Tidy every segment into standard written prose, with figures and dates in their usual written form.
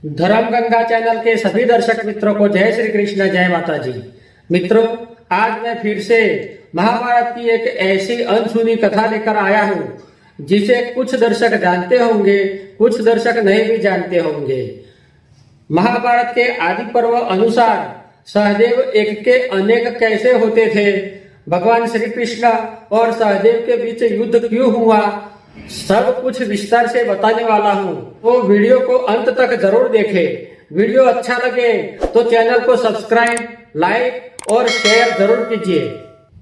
धर्म गंगा चैनल के सभी दर्शक मित्रों को जय श्री कृष्ण, जय माता जी। मित्रों, आज मैं फिर से महाभारत की एक ऐसी अनसुनी कथा लेकर आया हूँ जिसे कुछ दर्शक जानते होंगे, कुछ दर्शक नहीं भी जानते होंगे। महाभारत के आदि पर्व अनुसार सहदेव एक के अनेक कैसे होते थे, भगवान श्री कृष्ण और सहदेव के बीच युद्ध क्यों हुआ, सब कुछ विस्तार से बताने वाला हूँ। तो वीडियो को अंत तक जरूर देखें। वीडियो अच्छा लगे तो चैनल को सब्सक्राइब, लाइक और शेयर जरूर कीजिए।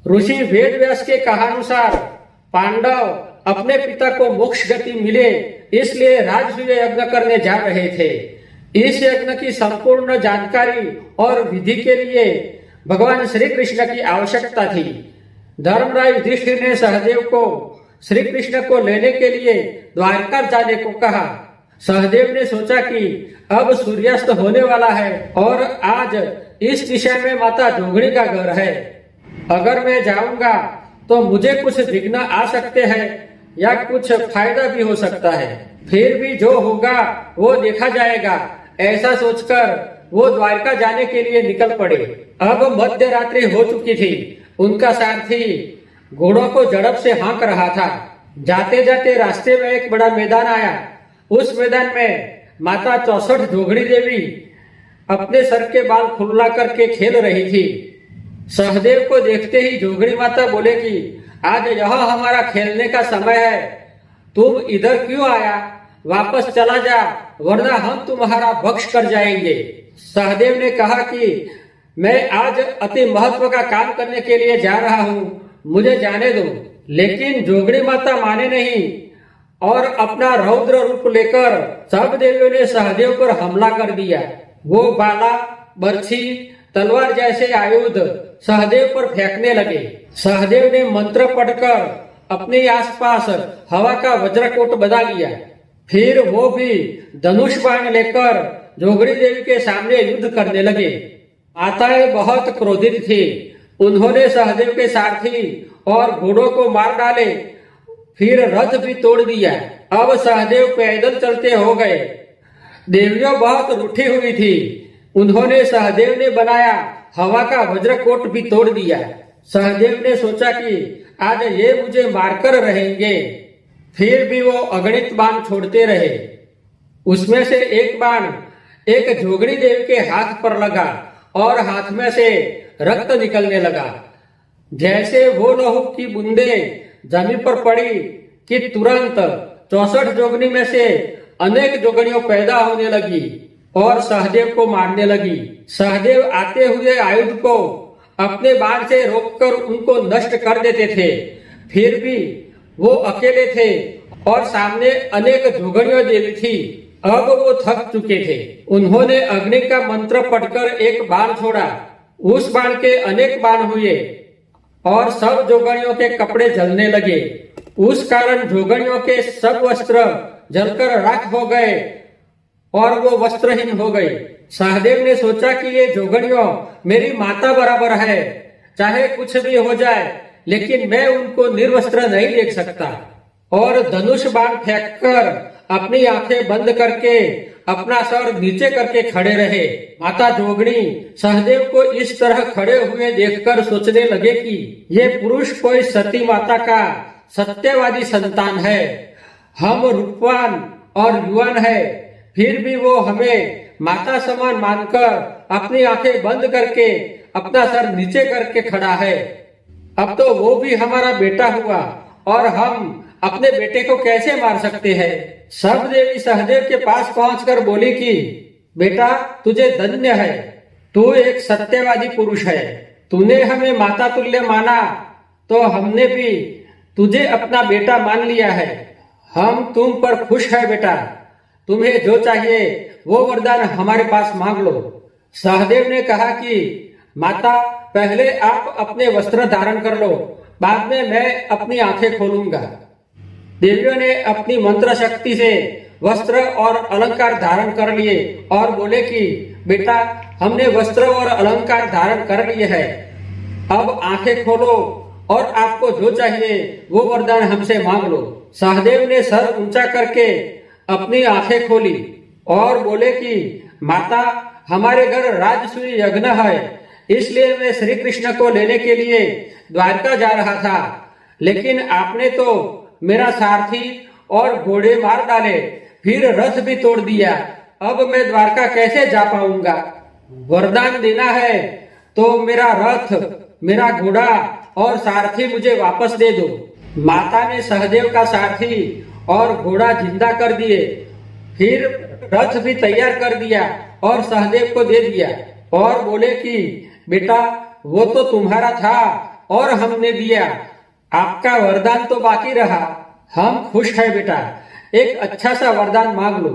ऋषि वेद व्यास के कहानुसार पांडव अपने पिता को मोक्ष गति मिले इसलिए राजसूय यज्ञ करने जा रहे थे। इस यज्ञ की संपूर्ण जानकारी और विधि के लिए भगवान श्री कृष्ण की आवश्यकता थी। धर्मराज युधिष्ठिर ने सहदेव को श्री कृष्ण को लेने के लिए द्वारका जाने को कहा। सहदेव ने सोचा कि अब सूर्यास्त होने वाला है और आज इस दिशा में माता जोगणी का घर है। अगर मैं जाऊंगा तो मुझे कुछ विघ्न आ सकते हैं या कुछ फायदा भी हो सकता है। फिर भी जो होगा वो देखा जाएगा, ऐसा सोचकर वो द्वारका जाने के लिए निकल पड़े। अब मध्य रात्रि हो चुकी थी। उनका सारथी घोड़ों को झड़प से हाँक रहा था। जाते जाते रास्ते में एक बड़ा मैदान आया। उस मैदान में माता 64 जोगणी देवी अपने सर के बाल खुला करके खेल रही थी। सहदेव को देखते ही जोगणी माता बोले कि आज यह हमारा खेलने का समय है, तुम इधर क्यों आया? वापस चला जा, वरना हम तुम्हारा भक्ष कर जाएंगे। सहदेव ने कहा कि मैं आज अति महत्व का काम करने के लिए जा रहा हूँ, मुझे जाने दो। लेकिन जोगणी माता माने नहीं और अपना रौद्र रूप लेकर सब देवियों ने सहदेव पर हमला कर दिया। वो बाला, बर्छी, तलवार जैसे आयुध सहदेव पर फेंकने लगे। सहदेव ने मंत्र पढ़कर अपने आसपास हवा का वज्रकोट बना लिया। फिर वो भी धनुष बाण लेकर जोगणी देवी के सामने युद्ध करने लगे। माताएं बहुत क्रोधित थी। उन्होंने सहदेव के सारथी और घोड़ों को मार डाले, फिर रथ भी तोड़ दिया। अब सहदेव पैदल चलते हो गए। देवियों बहुत रूठी हुई थी। उन्होंने सहदेव ने बनाया हवा का वज्रकोट भी तोड़ दिया। सहदेव ने सोचा कि आज ये मुझे मारकर रहेंगे। फिर भी वो अगणित बाण छोड़ते रहे। उसमें से एक बाण एक जोगणी देवी के हाथ पर लगा और हाथ में से रक्त निकलने लगा। जैसे वो लहू की बूंदे जमीन पर पड़ी कि तुरंत 64 जोगनी में से अनेक जोगनियों पैदा होने लगी और सहदेव को मारने लगी। सहदेव आते हुए आयुध को अपने बाण से रोककर उनको नष्ट कर देते थे। फिर भी वो अकेले थे और सामने अनेक जोगनियों देवी थी। अब वो थक चुके थे। उन्होंने अग्नि का मंत्र पढ़कर एक बाण छोड़ा। उस बाण के अनेक बाण हुए और सब जोगनियों के कपड़े जलने लगे। उस कारण जोगनियों के सब वस्त्र जलकर राख हो गए और वो वस्त्रहीन हो गई। सहदेव ने सोचा कि ये जोगनियों मेरी माता बराबर है, चाहे कुछ भी हो जाए, लेकिन मैं उनको निर्वस्त्र नहीं देख सकता। और धनुष बाण फेंककर अपनी आंखें बंद करके अपना सर नीचे करके खड़े रहे। माता जोगणी सहदेव को इस तरह खड़े हुए देखकर सोचने लगे कि ये पुरुष कोई सती माता का सत्यवादी संतान है। हम रूपवान और युवान है, फिर भी वो हमें माता समान मानकर अपनी आंखें बंद करके अपना सर नीचे करके खड़ा है। अब तो वो भी हमारा बेटा हुआ और हम अपने बेटे को कैसे मार सकते हैं? सब देवी सहदेव के पास पहुंचकर बोली कि बेटा, तुझे धन्य है, तू एक सत्यवादी पुरुष है। तूने हमें माता तुल्य माना तो हमने भी तुझे अपना बेटा मान लिया है। हम तुम पर खुश है बेटा। तुम्हें जो चाहिए वो वरदान हमारे पास मांग लो। सहदेव ने कहा कि माता, पहले आप अपने वस्त्र धारण कर लो, बाद में मैं अपनी आंखें खोलूंगा। देवियों ने अपनी मंत्र शक्ति से वस्त्र और अलंकार धारण कर लिए और बोले कि बेटा, हमने वस्त्र और अलंकार धारण कर लिए हैं। अब आंखें खोलो और आपको जो चाहिए वो वरदान हमसे मांग लो। सहदेव ने सर ऊंचा करके अपनी आंखें खोली और बोले कि माता, हमारे घर राजसूय यज्ञ है, इसलिए मैं श्री कृष्ण को लेने के लिए द्वारका जा रहा था, लेकिन आपने तो मेरा सारथी और घोड़े मार डाले, फिर रथ भी तोड़ दिया। अब मैं द्वारका कैसे जा पाऊंगा? वरदान देना है तो मेरा रथ, मेरा घोड़ा और सारथी मुझे वापस दे दो। माता ने सहदेव का सारथी और घोड़ा जिंदा कर दिए, फिर रथ भी तैयार कर दिया और सहदेव को दे दिया और बोले कि बेटा, वो तो तुम्हारा था और हमने दिया, आपका वरदान तो बाकी रहा। हम खुश है बेटा, एक अच्छा सा वरदान मांग लो।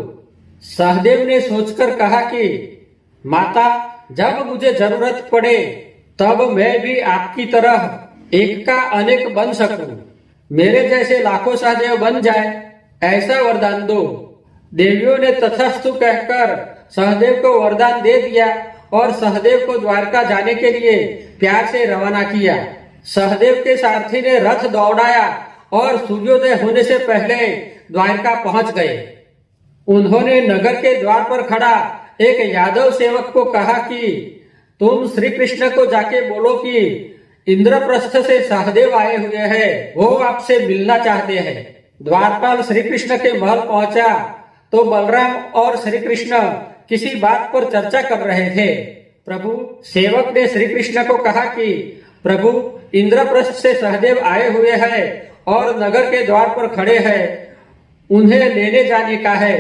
सहदेव ने सोचकर कहा कि माता, जब मुझे जरूरत पड़े तब मैं भी आपकी तरह एक का अनेक बन सकूं, मेरे जैसे लाखों सहदेव बन जाए, ऐसा वरदान दो। देवियों ने तथास्तु कहकर सहदेव को वरदान दे दिया और सहदेव को द्वारका जाने के लिए प्यार से रवाना किया। सहदेव के सारथी ने रथ दौड़ाया और सूर्योदय होने से पहले द्वारका पहुंच गए। उन्होंने नगर के द्वार पर खड़ा एक यादव सेवक को कहा कि तुम श्री कृष्ण को जाके बोलो कि इंद्रप्रस्थ से सहदेव आए हुए हैं, वो आपसे मिलना चाहते हैं। द्वारपाल श्री कृष्ण के महल पहुंचा तो बलराम और श्री कृष्ण किसी बात पर चर्चा कर रहे थे। प्रभु, सेवक ने श्री कृष्ण को कहा कि प्रभु, इंद्रप्रस्थ से सहदेव आए हुए हैं और नगर के द्वार पर खड़े हैं, उन्हें लेने जाने का है।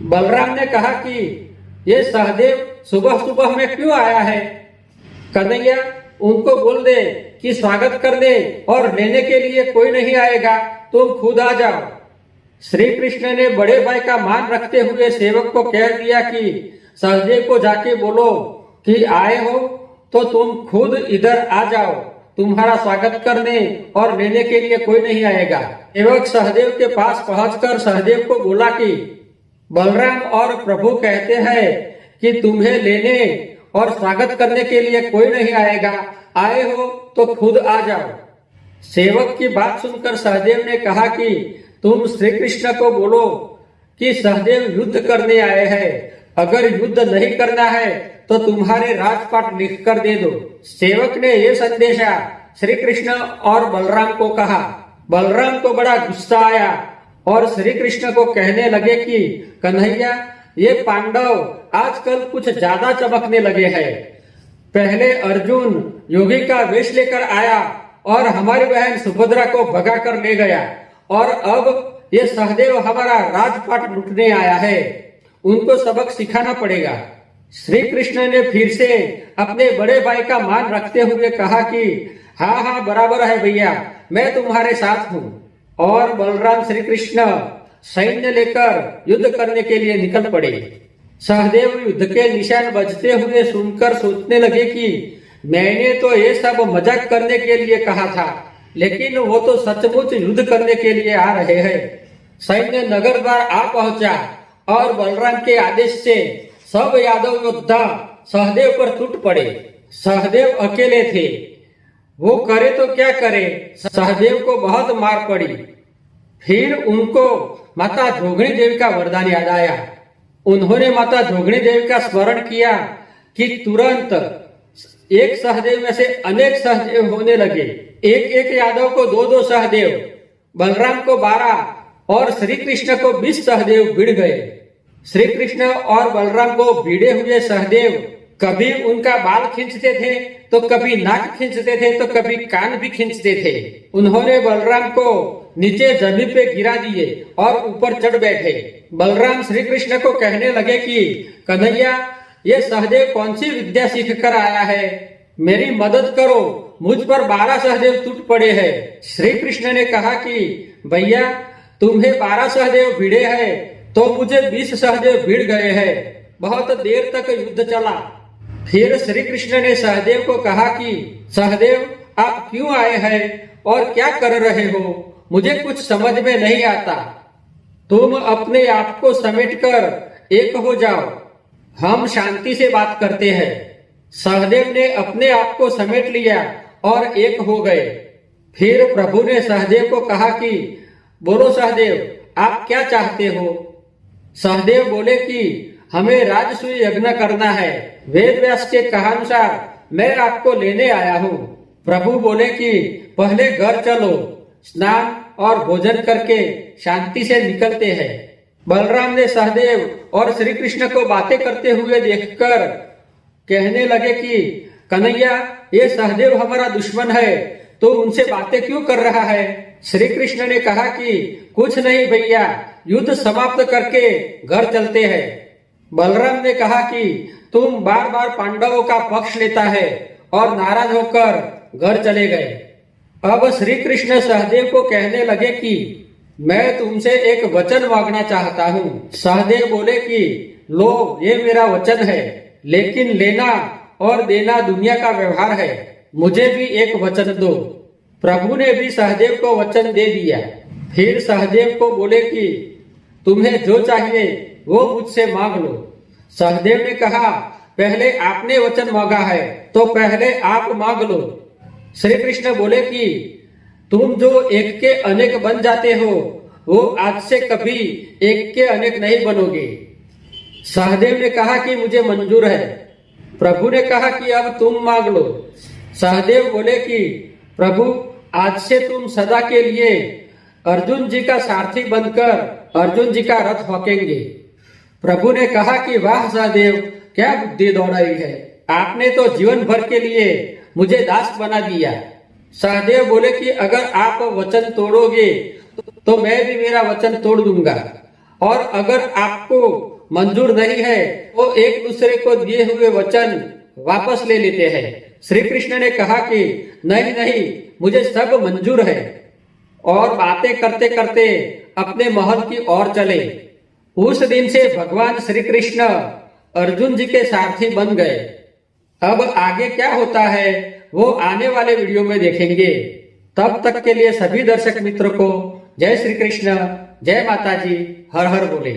बलराम ने कहा कि ये सहदेव सुबह सुबह में क्यों आया है? कन्हैया, उनको बोल दे कि स्वागत करने और लेने के लिए कोई नहीं आएगा, तुम खुद आ जाओ। श्री कृष्ण ने बड़े भाई का मान रखते हुए सेवक को कह दिया कि सहदेव को जाके बोलो कि आए हो तो तुम खुद इधर आ जाओ, तुम्हारा स्वागत करने और लेने के लिए कोई नहीं आएगा। सेवक सहदेव के पास पहुंचकर सहदेव को बोला कि बलराम और प्रभु कहते हैं कि तुम्हें लेने और स्वागत करने के लिए कोई नहीं आएगा, आए हो तो खुद आ जाओ। सेवक की बात सुनकर सहदेव ने कहा कि तुम श्री कृष्ण को बोलो कि सहदेव युद्ध करने आए हैं, अगर युद्ध नहीं करना है तो तुम्हारे राजपाट लिख कर दे दो। सेवक ने ये संदेशा श्री कृष्ण और बलराम को कहा। बलराम को बड़ा गुस्सा आया और श्री कृष्ण को कहने लगे कि कन्हैया, ये पांडव आजकल कुछ ज्यादा चमकने लगे हैं। पहले अर्जुन योगी का वेश लेकर आया और हमारी बहन सुभद्रा को भगा कर ले गया, और अब ये सहदेव हमारा राजपाट लूटने आया है, उनको सबक सिखाना पड़ेगा। श्री कृष्ण ने फिर से अपने बड़े भाई का मान रखते हुए कहा कि हाँ हाँ, बराबर है भैया, मैं तुम्हारे साथ हूँ। और बलराम श्री कृष्ण सैन्य लेकर युद्ध करने के लिए निकल पड़े। सहदेव युद्ध के निशान बजते हुए सुनकर सोचने लगे कि मैंने तो ये सब मजाक करने के लिए कहा था, लेकिन वो तो सचमुच युद्ध करने के लिए आ रहे हैं। सैन्य नगर द्वार आ पहुंचा और बलराम के आदेश से सब यादव योद्धा सहदेव पर टूट पड़े। सहदेव अकेले थे, वो करे तो क्या करे, सहदेव को बहुत मार पड़ी। फिर उनको माता जोगणी देवी का वरदान याद आया। उन्होंने माता जोगणी देवी का स्मरण किया कि तुरंत एक सहदेव में से अनेक सहदेव होने लगे। एक एक यादव को 2-2 सहदेव, बलराम को 12 और श्री कृष्ण को 20 सहदेव भिड़ गए। श्री कृष्ण और बलराम को भिड़े हुए सहदेव कभी उनका बाल खींचते थे तो कभी नाक खींचते थे तो कभी कान भी खींचते थे। उन्होंने बलराम को नीचे जमीन पे गिरा दिए और ऊपर चढ़ बैठे। बलराम श्री कृष्ण को कहने लगे कि कन्हैया, ये सहदेव कौन सी विद्या सीख कर आया है, मेरी मदद करो, मुझ पर 12 सहदेव टूट पड़े हैं। श्री कृष्ण ने कहा कि भैया, तुम्हें 12 सहदेव भिड़े हैं तो मुझे 20 सहदेव भिड़ गए हैं। बहुत देर तक युद्ध चला। फिर श्री कृष्ण ने सहदेव को कहा कि सहदेव, आप क्यों आए हैं और क्या कर रहे हो, मुझे कुछ समझ में नहीं आता। तुम अपने आप को समेटकर एक हो जाओ, हम शांति से बात करते हैं। सहदेव ने अपने आप को समेट लिया और एक हो गए। फिर प्रभु ने सहदेव को कहा कि बोलो सहदेव, आप क्या चाहते हो? सहदेव बोले कि हमें राजसूय यज्ञ करना है। वेद व्यास के कहानुसार मैं आपको लेने आया हूँ। प्रभु बोले कि पहले घर चलो, स्नान और भोजन करके शांति से निकलते हैं। बलराम ने सहदेव और श्री कृष्ण को बातें करते हुए देखकर कहने लगे कि कन्हैया, ये सहदेव हमारा दुश्मन है, तो उनसे बातें क्यों कर रहा है? श्री कृष्ण ने कहा कि कुछ नहीं भैया, युद्ध समाप्त करके घर चलते हैं। बलराम ने कहा कि तुम बार बार पांडवों का पक्ष लेता है और नाराज होकर घर चले गए। अब श्री कृष्ण सहदेव को कहने लगे कि मैं तुमसे एक वचन मांगना चाहता हूँ। सहदेव बोले कि लो, ये मेरा वचन है, लेकिन लेना और देना दुनिया का व्यवहार है, मुझे भी एक वचन दो। प्रभु ने भी सहदेव को वचन दे दिया। फिर सहदेव को बोले कि तुम्हें जो चाहिए वो मुझसे मांग लो। सहदेव ने कहा, पहले आपने वचन मांगा है तो पहले आप मांग लो। श्री कृष्ण बोले कि तुम जो एक के अनेक बन जाते हो, वो आज से कभी एक के अनेक नहीं बनोगे। सहदेव ने कहा कि मुझे मंजूर है। प्रभु ने कहा कि अब तुम मांग लो। सहदेव बोले कि प्रभु, आज से तुम सदा के लिए अर्जुन जी का सारथी बनकर अर्जुन जी का रथ हाँकेंगे। प्रभु ने कहा कि वाह सहदेव, क्या बुद्धि दौड़ाई है, आपने तो जीवन भर के लिए मुझे दास बना दिया। सहदेव बोले कि अगर आप वचन तोड़ोगे तो मैं भी मेरा वचन तोड़ दूंगा, और अगर आपको मंजूर नहीं है तो एक दूसरे को दिए हुए वचन वापस ले लेते हैं। श्री कृष्ण ने कहा कि नहीं नहीं, मुझे सब मंजूर है, और बातें करते करते अपने महल की ओर चले। उस दिन से भगवान श्री कृष्ण अर्जुन जी के सारथी बन गए। अब आगे क्या होता है वो आने वाले वीडियो में देखेंगे। तब तक के लिए सभी दर्शक मित्रों को जय श्री कृष्ण, जय माता जी, हर हर बोले।